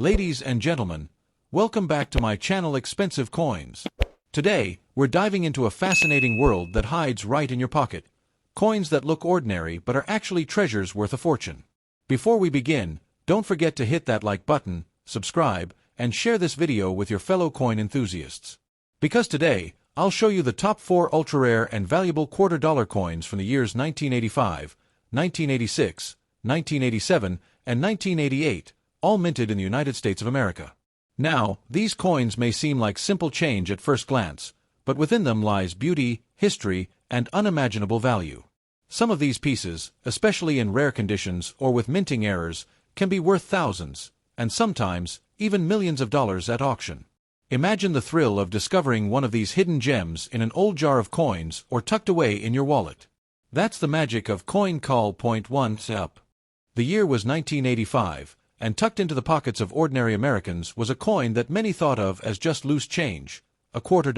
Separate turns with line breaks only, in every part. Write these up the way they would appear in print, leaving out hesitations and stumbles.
Ladies and gentlemen, welcome back to my channel Expensive Coins. Today, we're diving into a fascinating world that hides right in your pocket. Coins that look ordinary but are actually treasures worth a fortune. Before we begin, don't forget to hit that like button, subscribe, and share this video with your fellow coin enthusiasts. Because today, I'll show you the top 4 ultra-rare and valuable quarter-dollar coins from the years 1985, 1986, 1987, and 1988, all minted in the United States of America. Now, these coins may seem like simple change at first glance, but within them lies beauty, history, and unimaginable value. Some of these pieces, especially in rare conditions or with minting errors, can be worth thousands, and sometimes even millions of dollars at auction. Imagine the thrill of discovering one of these hidden gems in an old jar of coins or tucked away in your wallet. That's the magic of Coin Call Point 1 Up. The year was 1985, and tucked into the pockets of ordinary Americans was a coin that many thought of as just loose change, a $quarter.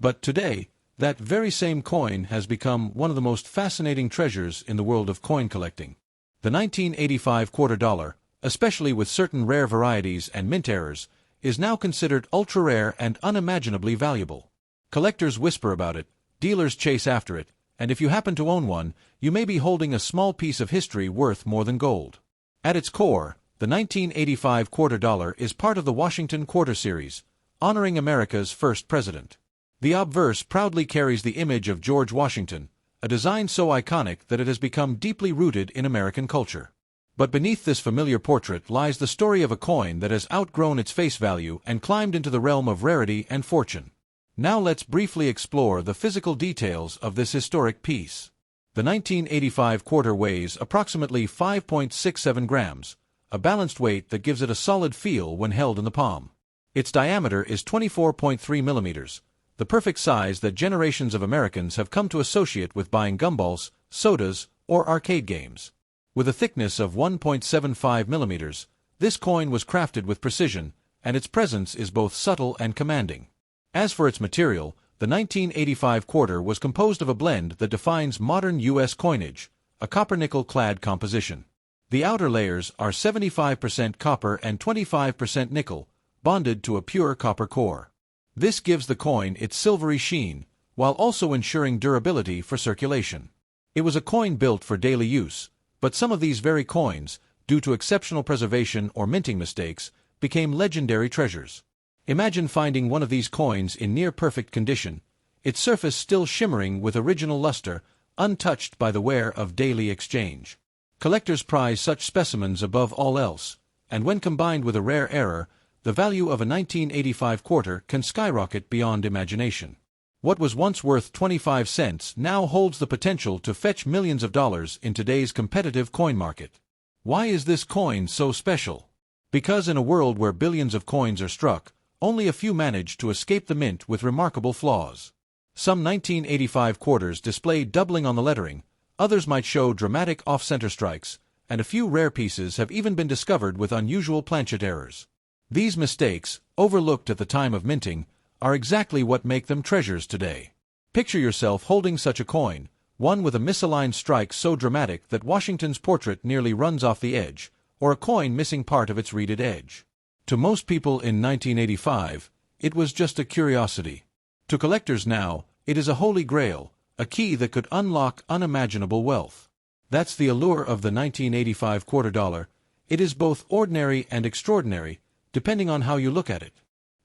But today, that very same coin has become one of the most fascinating treasures in the world of coin collecting. The 1985 $quarter, especially with certain rare varieties and mint errors, is now considered ultra-rare and unimaginably valuable. Collectors whisper about it, dealers chase after it, and if you happen to own one, you may be holding a small piece of history worth more than gold. At its core, the 1985 $quarter is part of the Washington Quarter Series, honoring America's first president. The obverse proudly carries the image of George Washington, a design so iconic that it has become deeply rooted in American culture. But beneath this familiar portrait lies the story of a coin that has outgrown its face value and climbed into the realm of rarity and fortune. Now let's briefly explore the physical details of this historic piece. The 1985 $quarter weighs approximately 5.67 grams, a balanced weight that gives it a solid feel when held in the palm. Its diameter is 24.3 millimeters, the perfect size that generations of Americans have come to associate with buying gumballs, sodas, or arcade games. With a thickness of 1.75 millimeters, this coin was crafted with precision, and its presence is both subtle and commanding. As for its material, the 1985 $quarter was composed of a blend that defines modern U.S. coinage, a copper-nickel-clad composition. The outer layers are 75% copper and 25% nickel, bonded to a pure copper core. This gives the coin its silvery sheen, while also ensuring durability for circulation. It was a coin built for daily use, but some of these very coins, due to exceptional preservation or minting mistakes, became legendary treasures. Imagine finding one of these coins in near-perfect condition, its surface still shimmering with original luster, untouched by the wear of daily exchange. Collectors prize such specimens above all else, and when combined with a rare error, the value of a 1985 $quarter can skyrocket beyond imagination. What was once worth 25 cents now holds the potential to fetch millions of dollars in today's competitive coin market. Why is this coin so special? Because in a world where billions of coins are struck, only a few manage to escape the mint with remarkable flaws. Some 1985 $quarters display doubling on the lettering, others might show dramatic off-center strikes, and a few rare pieces have even been discovered with unusual planchet errors. These mistakes, overlooked at the time of minting, are exactly what make them treasures today. Picture yourself holding such a coin, one with a misaligned strike so dramatic that Washington's portrait nearly runs off the edge, or a coin missing part of its reeded edge. To most people in 1985, it was just a curiosity. To collectors now, it is a holy grail, a key that could unlock unimaginable wealth. That's the allure of the 1985 $quarter. It is both ordinary and extraordinary, depending on how you look at it.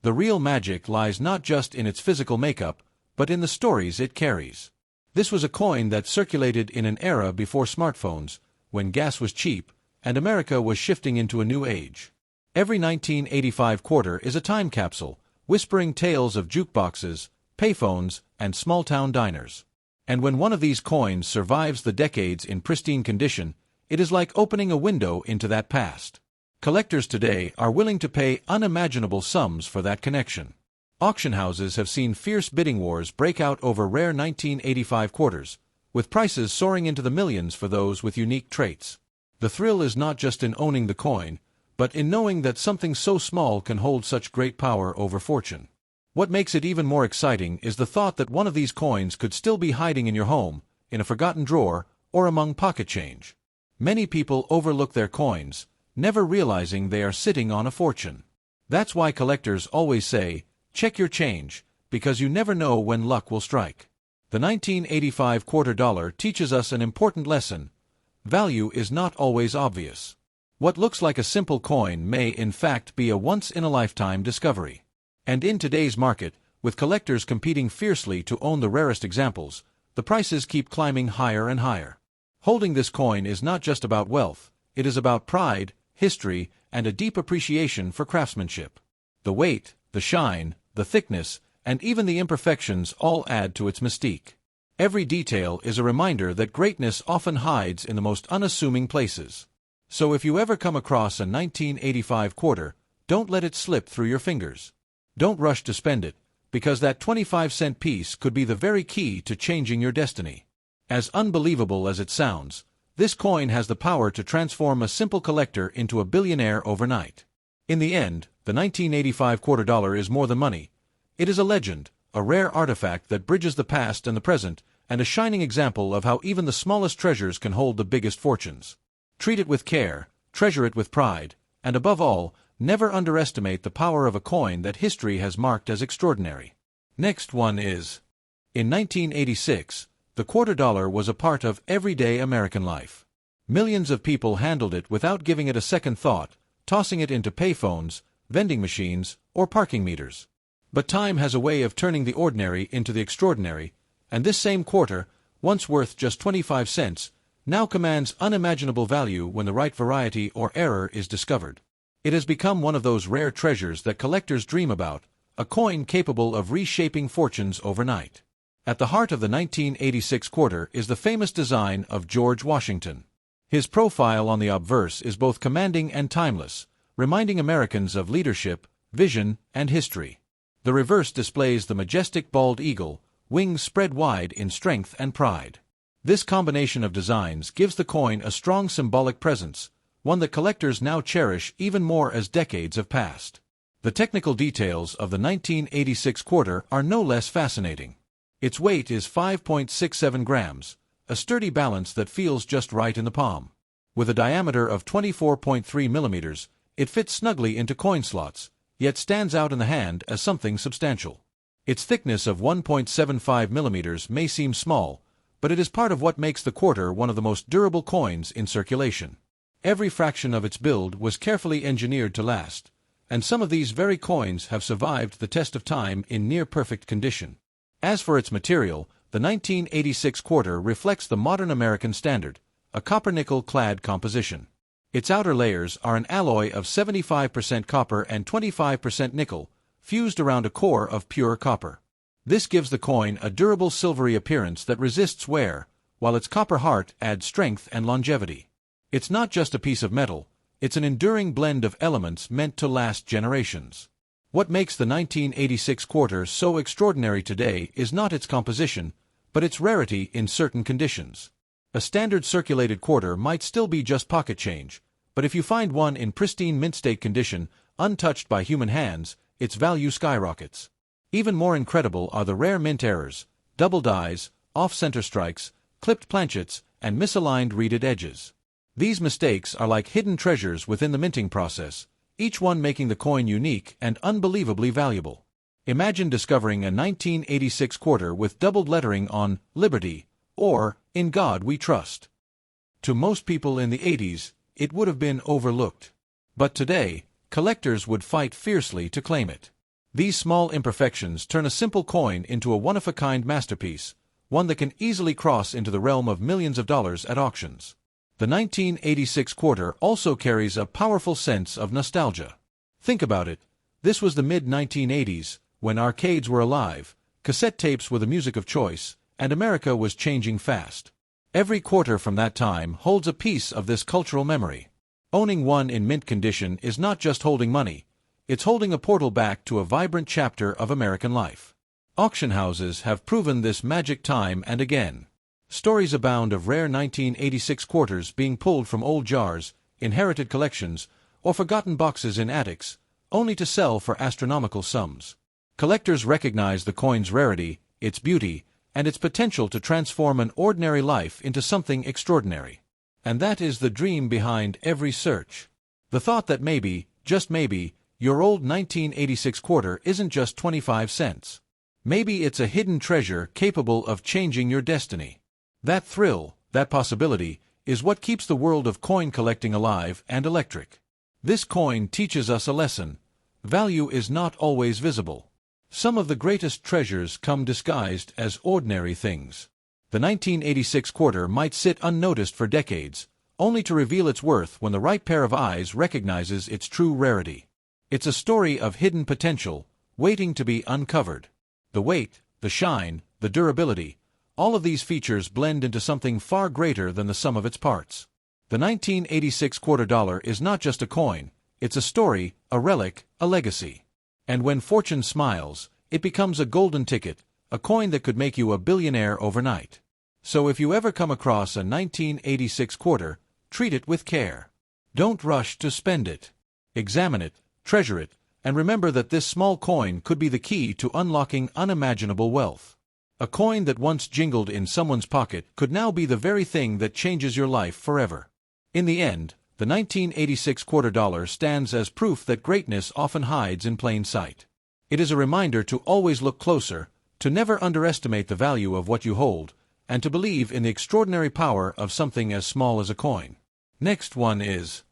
The real magic lies not just in its physical makeup, but in the stories it carries. This was a coin that circulated in an era before smartphones, when gas was cheap, and America was shifting into a new age. Every 1985 $quarter is a time capsule, whispering tales of jukeboxes, payphones, and small-town diners. And when one of these coins survives the decades in pristine condition, it is like opening a window into that past. Collectors today are willing to pay unimaginable sums for that connection. Auction houses have seen fierce bidding wars break out over rare 1985 $quarters, with prices soaring into the millions for those with unique traits. The thrill is not just in owning the coin, but in knowing that something so small can hold such great power over fortune. What makes it even more exciting is the thought that one of these coins could still be hiding in your home, in a forgotten drawer, or among pocket change. Many people overlook their coins, never realizing they are sitting on a fortune. That's why collectors always say, check your change, because you never know when luck will strike. The 1985 quarter dollar teaches us an important lesson. Value is not always obvious. What looks like a simple coin may in fact be a once-in-a-lifetime discovery. And in today's market, with collectors competing fiercely to own the rarest examples, the prices keep climbing higher and higher. Holding this coin is not just about wealth, it is about pride, history, and a deep appreciation for craftsmanship. The weight, the shine, the thickness, and even the imperfections all add to its mystique. Every detail is a reminder that greatness often hides in the most unassuming places. So if you ever come across a 1985 quarter, don't let it slip through your fingers. Don't rush to spend it, because that 25-cent piece could be the very key to changing your destiny. As unbelievable as it sounds, this coin has the power to transform a simple collector into a billionaire overnight. In the end, the 1985 quarter dollar is more than money. It is a legend, a rare artifact that bridges the past and the present, and a shining example of how even the smallest treasures can hold the biggest fortunes. Treat it with care, treasure it with pride, and above all, never underestimate the power of a coin that history has marked as extraordinary. Next one is, in 1986, the quarter dollar was a part of everyday American life. Millions of people handled it without giving it a second thought, tossing it into payphones, vending machines, or parking meters. But time has a way of turning the ordinary into the extraordinary, and this same quarter, once worth just 25 cents, now commands unimaginable value when the right variety or error is discovered. It has become one of those rare treasures that collectors dream about, a coin capable of reshaping fortunes overnight. At the heart of the 1986 quarter is the famous design of George Washington. His profile on the obverse is both commanding and timeless, reminding Americans of leadership, vision, and history. The reverse displays the majestic bald eagle, wings spread wide in strength and pride. This combination of designs gives the coin a strong symbolic presence, one that collectors now cherish even more as decades have passed. The technical details of the 1986 quarter are no less fascinating. Its weight is 5.67 grams, a sturdy balance that feels just right in the palm. With a diameter of 24.3 millimeters, it fits snugly into coin slots, yet stands out in the hand as something substantial. Its thickness of 1.75 millimeters may seem small, but it is part of what makes the quarter one of the most durable coins in circulation. Every fraction of its build was carefully engineered to last, and some of these very coins have survived the test of time in near-perfect condition. As for its material, the 1986 quarter reflects the modern American standard, a copper-nickel-clad composition. Its outer layers are an alloy of 75% copper and 25% nickel, fused around a core of pure copper. This gives the coin a durable silvery appearance that resists wear, while its copper heart adds strength and longevity. It's not just a piece of metal, it's an enduring blend of elements meant to last generations. What makes the 1986 quarter so extraordinary today is not its composition, but its rarity in certain conditions. A standard circulated quarter might still be just pocket change, but if you find one in pristine mint-state condition, untouched by human hands, its value skyrockets. Even more incredible are the rare mint errors, double dies, off-center strikes, clipped planchets, and misaligned reeded edges. These mistakes are like hidden treasures within the minting process, each one making the coin unique and unbelievably valuable. Imagine discovering a 1986 quarter with doubled lettering on Liberty, or In God We Trust. To most people in the 80s, it would have been overlooked. But today, collectors would fight fiercely to claim it. These small imperfections turn a simple coin into a one-of-a-kind masterpiece, one that can easily cross into the realm of millions of dollars at auctions. The 1986 quarter also carries a powerful sense of nostalgia. Think about it. This was the mid-1980s, when arcades were alive, cassette tapes were the music of choice, and America was changing fast. Every quarter from that time holds a piece of this cultural memory. Owning one in mint condition is not just holding money, it's holding a portal back to a vibrant chapter of American life. Auction houses have proven this magic time and again. Stories abound of rare 1986 quarters being pulled from old jars, inherited collections, or forgotten boxes in attics, only to sell for astronomical sums. Collectors recognize the coin's rarity, its beauty, and its potential to transform an ordinary life into something extraordinary. And that is the dream behind every search. The thought that maybe, just maybe, your old 1986 quarter isn't just 25 cents. Maybe it's a hidden treasure capable of changing your destiny. That thrill, that possibility, is what keeps the world of coin collecting alive and electric. This coin teaches us a lesson. Value is not always visible. Some of the greatest treasures come disguised as ordinary things. The 1986 quarter might sit unnoticed for decades, only to reveal its worth when the right pair of eyes recognizes its true rarity. It's a story of hidden potential, waiting to be uncovered. The weight, the shine, the durability, all of these features blend into something far greater than the sum of its parts. The 1986 quarter dollar is not just a coin, it's a story, a relic, a legacy. And when fortune smiles, it becomes a golden ticket, a coin that could make you a billionaire overnight. So if you ever come across a 1986 quarter, treat it with care. Don't rush to spend it. Examine it, treasure it, and remember that this small coin could be the key to unlocking unimaginable wealth. A coin that once jingled in someone's pocket could now be the very thing that changes your life forever. In the end, the 1986 quarter dollar stands as proof that greatness often hides in plain sight. It is a reminder to always look closer, to never underestimate the value of what you hold, and to believe in the extraordinary power of something as small as a coin. Next one is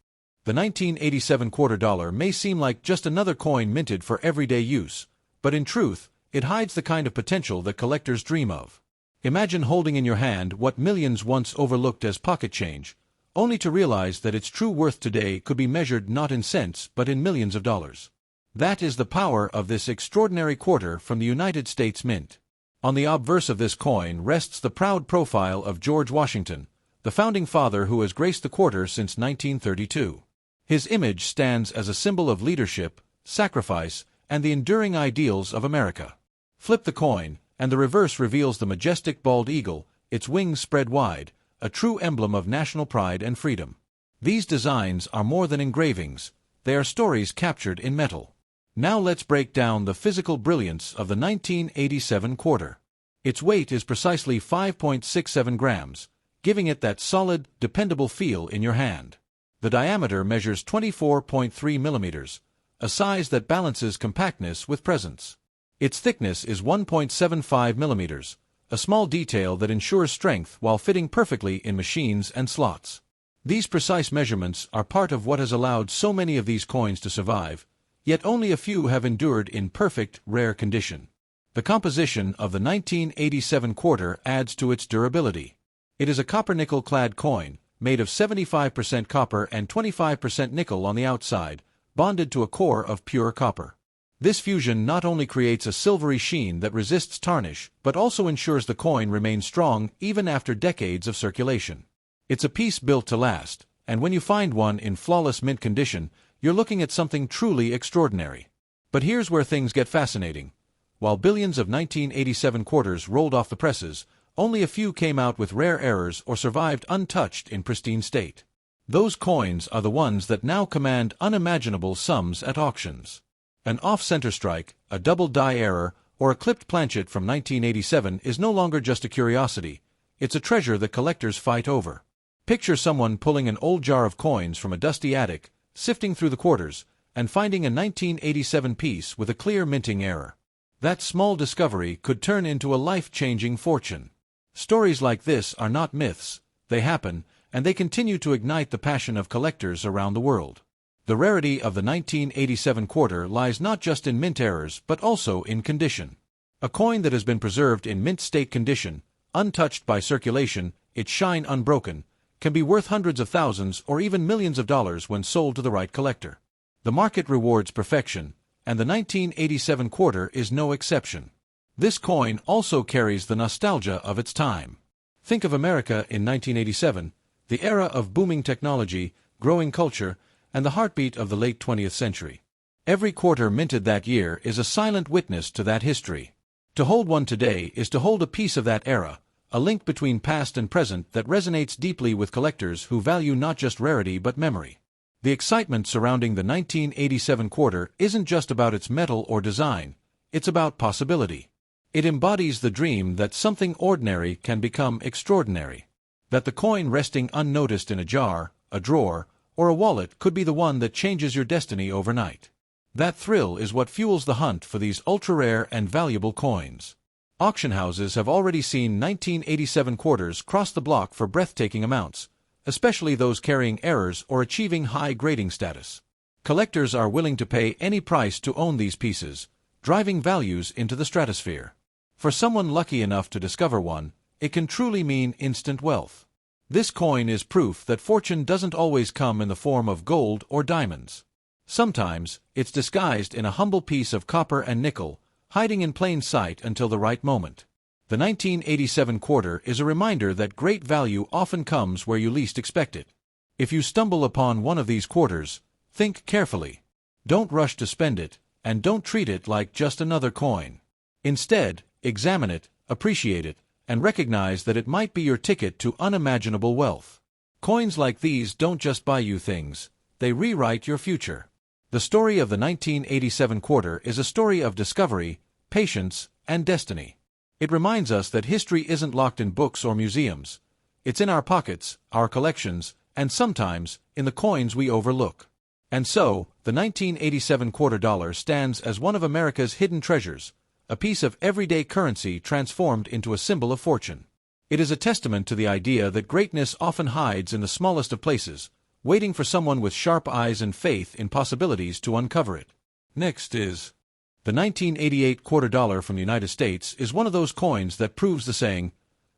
the 1987 quarter dollar may seem like just another coin minted for everyday use, but in truth, it hides the kind of potential that collectors dream of. Imagine holding in your hand what millions once overlooked as pocket change, only to realize that its true worth today could be measured not in cents but in millions of dollars. That is the power of this extraordinary quarter from the United States Mint. On the obverse of this coin rests the proud profile of George Washington, the founding father who has graced the quarter since 1932. His image stands as a symbol of leadership, sacrifice, and the enduring ideals of America. Flip the coin, and the reverse reveals the majestic bald eagle, its wings spread wide, a true emblem of national pride and freedom. These designs are more than engravings, they are stories captured in metal. Now let's break down the physical brilliance of the 1987 quarter. Its weight is precisely 5.67 grams, giving it that solid, dependable feel in your hand. The diameter measures 24.3 millimeters, a size that balances compactness with presence. Its thickness is 1.75 millimeters, a small detail that ensures strength while fitting perfectly in machines and slots. These precise measurements are part of what has allowed so many of these coins to survive, yet only a few have endured in perfect, rare condition. The composition of the 1987 quarter adds to its durability. It is a copper-nickel-clad coin, made of 75% copper and 25% nickel on the outside, bonded to a core of pure copper. This fusion not only creates a silvery sheen that resists tarnish, but also ensures the coin remains strong even after decades of circulation. It's a piece built to last, and when you find one in flawless mint condition, you're looking at something truly extraordinary. But here's where things get fascinating. While billions of 1987 quarters rolled off the presses, only a few came out with rare errors or survived untouched in pristine state. Those coins are the ones that now command unimaginable sums at auctions. An off-center strike, a double die error, or a clipped planchet from 1987 is no longer just a curiosity, it's a treasure that collectors fight over. Picture someone pulling an old jar of coins from a dusty attic, sifting through the quarters, and finding a 1987 piece with a clear minting error. That small discovery could turn into a life-changing fortune. Stories like this are not myths, they happen, and they continue to ignite the passion of collectors around the world. The rarity of the 1987 quarter lies not just in mint errors but also in condition. A coin that has been preserved in mint state condition, untouched by circulation, its shine unbroken, can be worth hundreds of thousands or even millions of dollars when sold to the right collector. The market rewards perfection, and the 1987 quarter is no exception. This coin also carries the nostalgia of its time. Think of America in 1987, the era of booming technology, growing culture, and the heartbeat of the late 20th century. Every quarter minted that year is a silent witness to that history. To hold one today is to hold a piece of that era, a link between past and present that resonates deeply with collectors who value not just rarity but memory. The excitement surrounding the 1987 quarter isn't just about its metal or design, it's about possibility. It embodies the dream that something ordinary can become extraordinary. That the coin resting unnoticed in a jar, a drawer, or a wallet could be the one that changes your destiny overnight. That thrill is what fuels the hunt for these ultra-rare and valuable coins. Auction houses have already seen 1987 quarters cross the block for breathtaking amounts, especially those carrying errors or achieving high grading status. Collectors are willing to pay any price to own these pieces, driving values into the stratosphere. For someone lucky enough to discover one, it can truly mean instant wealth. This coin is proof that fortune doesn't always come in the form of gold or diamonds. Sometimes, it's disguised in a humble piece of copper and nickel, hiding in plain sight until the right moment. The 1987 quarter is a reminder that great value often comes where you least expect it. If you stumble upon one of these quarters, think carefully. Don't rush to spend it, and don't treat it like just another coin. Instead, examine it, appreciate it, and recognize that it might be your ticket to unimaginable wealth. Coins like these don't just buy you things, they rewrite your future. The story of the 1987 quarter is a story of discovery, patience, and destiny. It reminds us that history isn't locked in books or museums. It's in our pockets, our collections, and sometimes, in the coins we overlook. And so, the 1987 quarter dollar stands as one of America's hidden treasures, a piece of everyday currency transformed into a symbol of fortune. It is a testament to the idea that greatness often hides in the smallest of places, waiting for someone with sharp eyes and faith in possibilities to uncover it. Next is the 1988 quarter dollar from the United States is one of those coins that proves the saying,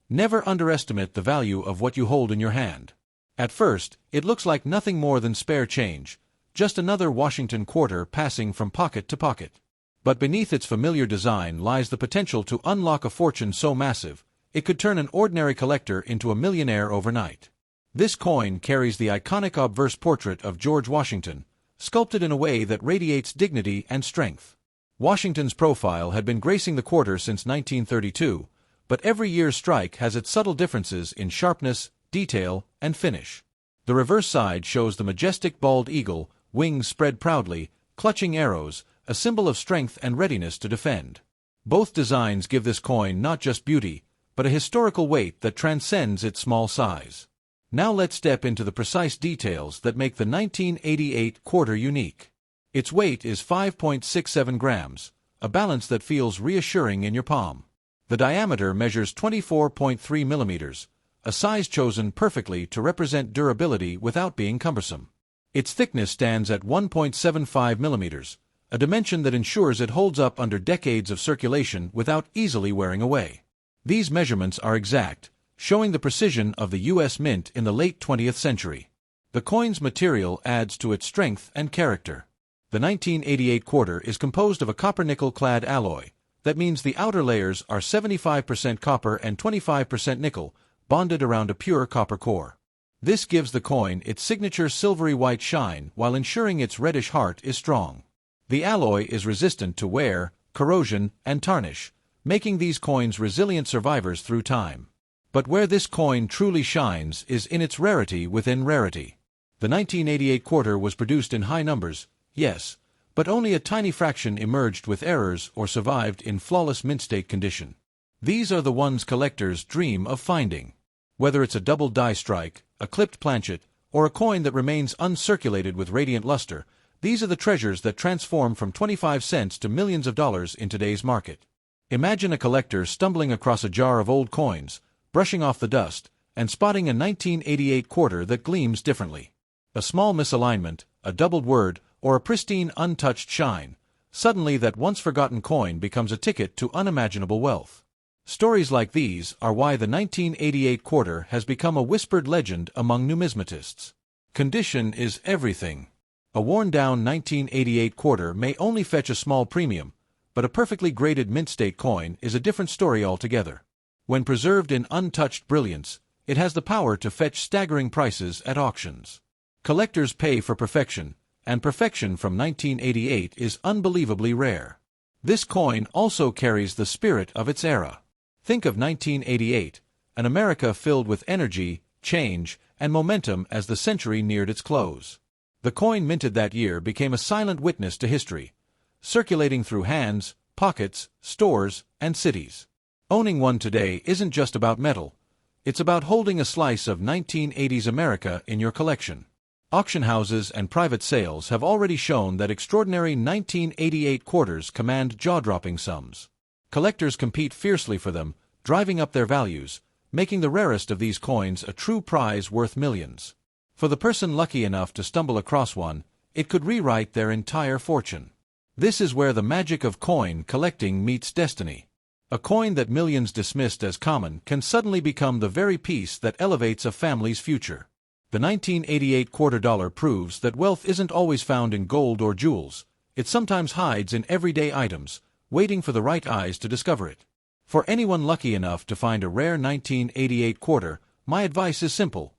never underestimate the value of what you hold in your hand. At first, it looks like nothing more than spare change, just another Washington quarter passing from pocket to pocket. But beneath its familiar design lies the potential to unlock a fortune so massive, it could turn an ordinary collector into a millionaire overnight. This coin carries the iconic obverse portrait of George Washington, sculpted in a way that radiates dignity and strength. Washington's profile had been gracing the quarter since 1932, but every year's strike has its subtle differences in sharpness, detail, and finish. The reverse side shows the majestic bald eagle, wings spread proudly, clutching arrows, a symbol of strength and readiness to defend. Both designs give this coin not just beauty, but a historical weight that transcends its small size. Now let's step into the precise details that make the 1988 quarter unique. Its weight is 5.67 grams, a balance that feels reassuring in your palm. The diameter measures 24.3 millimeters, a size chosen perfectly to represent durability without being cumbersome. Its thickness stands at 1.75 millimeters, a dimension that ensures it holds up under decades of circulation without easily wearing away. These measurements are exact, showing the precision of the U.S. Mint in the late 20th century. The coin's material adds to its strength and character. The 1988 quarter is composed of a copper-nickel-clad alloy. That means the outer layers are 75% copper and 25% nickel, bonded around a pure copper core. This gives the coin its signature silvery white shine while ensuring its reddish heart is strong. The alloy is resistant to wear, corrosion, and tarnish, making these coins resilient survivors through time. But where this coin truly shines is in its rarity within rarity. The 1988 quarter was produced in high numbers, yes, but only a tiny fraction emerged with errors or survived in flawless mint-state condition. These are the ones collectors dream of finding. Whether it's a double die strike, a clipped planchet, or a coin that remains uncirculated with radiant luster, these are the treasures that transform from 25 cents to millions of dollars in today's market. Imagine a collector stumbling across a jar of old coins, brushing off the dust, and spotting a 1988 quarter that gleams differently. A small misalignment, a doubled word, or a pristine untouched shine, suddenly that once-forgotten coin becomes a ticket to unimaginable wealth. Stories like these are why the 1988 quarter has become a whispered legend among numismatists. Condition is everything. A worn-down 1988 quarter may only fetch a small premium, but a perfectly graded mint-state coin is a different story altogether. When preserved in untouched brilliance, it has the power to fetch staggering prices at auctions. Collectors pay for perfection, and perfection from 1988 is unbelievably rare. This coin also carries the spirit of its era. Think of 1988, an America filled with energy, change, and momentum as the century neared its close. The coin minted that year became a silent witness to history, circulating through hands, pockets, stores, and cities. Owning one today isn't just about metal, it's about holding a slice of 1980s America in your collection. Auction houses and private sales have already shown that extraordinary 1988 quarters command jaw-dropping sums. Collectors compete fiercely for them, driving up their values, making the rarest of these coins a true prize worth millions. For the person lucky enough to stumble across one, it could rewrite their entire fortune. This is where the magic of coin collecting meets destiny. A coin that millions dismissed as common can suddenly become the very piece that elevates a family's future. The 1988 quarter dollar proves that wealth isn't always found in gold or jewels. It sometimes hides in everyday items, waiting for the right eyes to discover it. For anyone lucky enough to find a rare 1988 quarter, my advice is simple.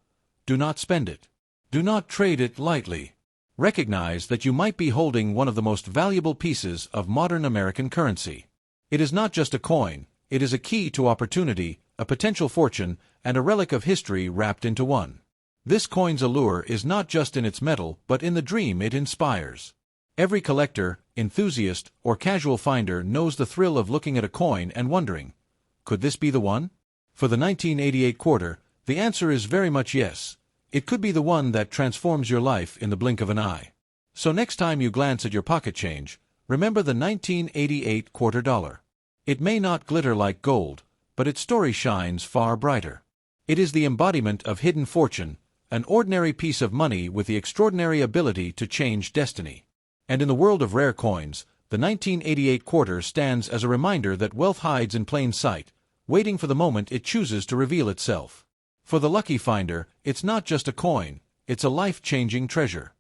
Do not spend it. Do not trade it lightly. Recognize that you might be holding one of the most valuable pieces of modern American currency. It is not just a coin, it is a key to opportunity, a potential fortune, and a relic of history wrapped into one. This coin's allure is not just in its metal, but in the dream it inspires. Every collector, enthusiast, or casual finder knows the thrill of looking at a coin and wondering, could this be the one? For the 1988 quarter, the answer is very much yes. It could be the one that transforms your life in the blink of an eye. So next time you glance at your pocket change, remember the 1988 quarter dollar. It may not glitter like gold, but its story shines far brighter. It is the embodiment of hidden fortune, an ordinary piece of money with the extraordinary ability to change destiny. And in the world of rare coins, the 1988 quarter stands as a reminder that wealth hides in plain sight, waiting for the moment it chooses to reveal itself. For the lucky finder, it's not just a coin, it's a life-changing treasure.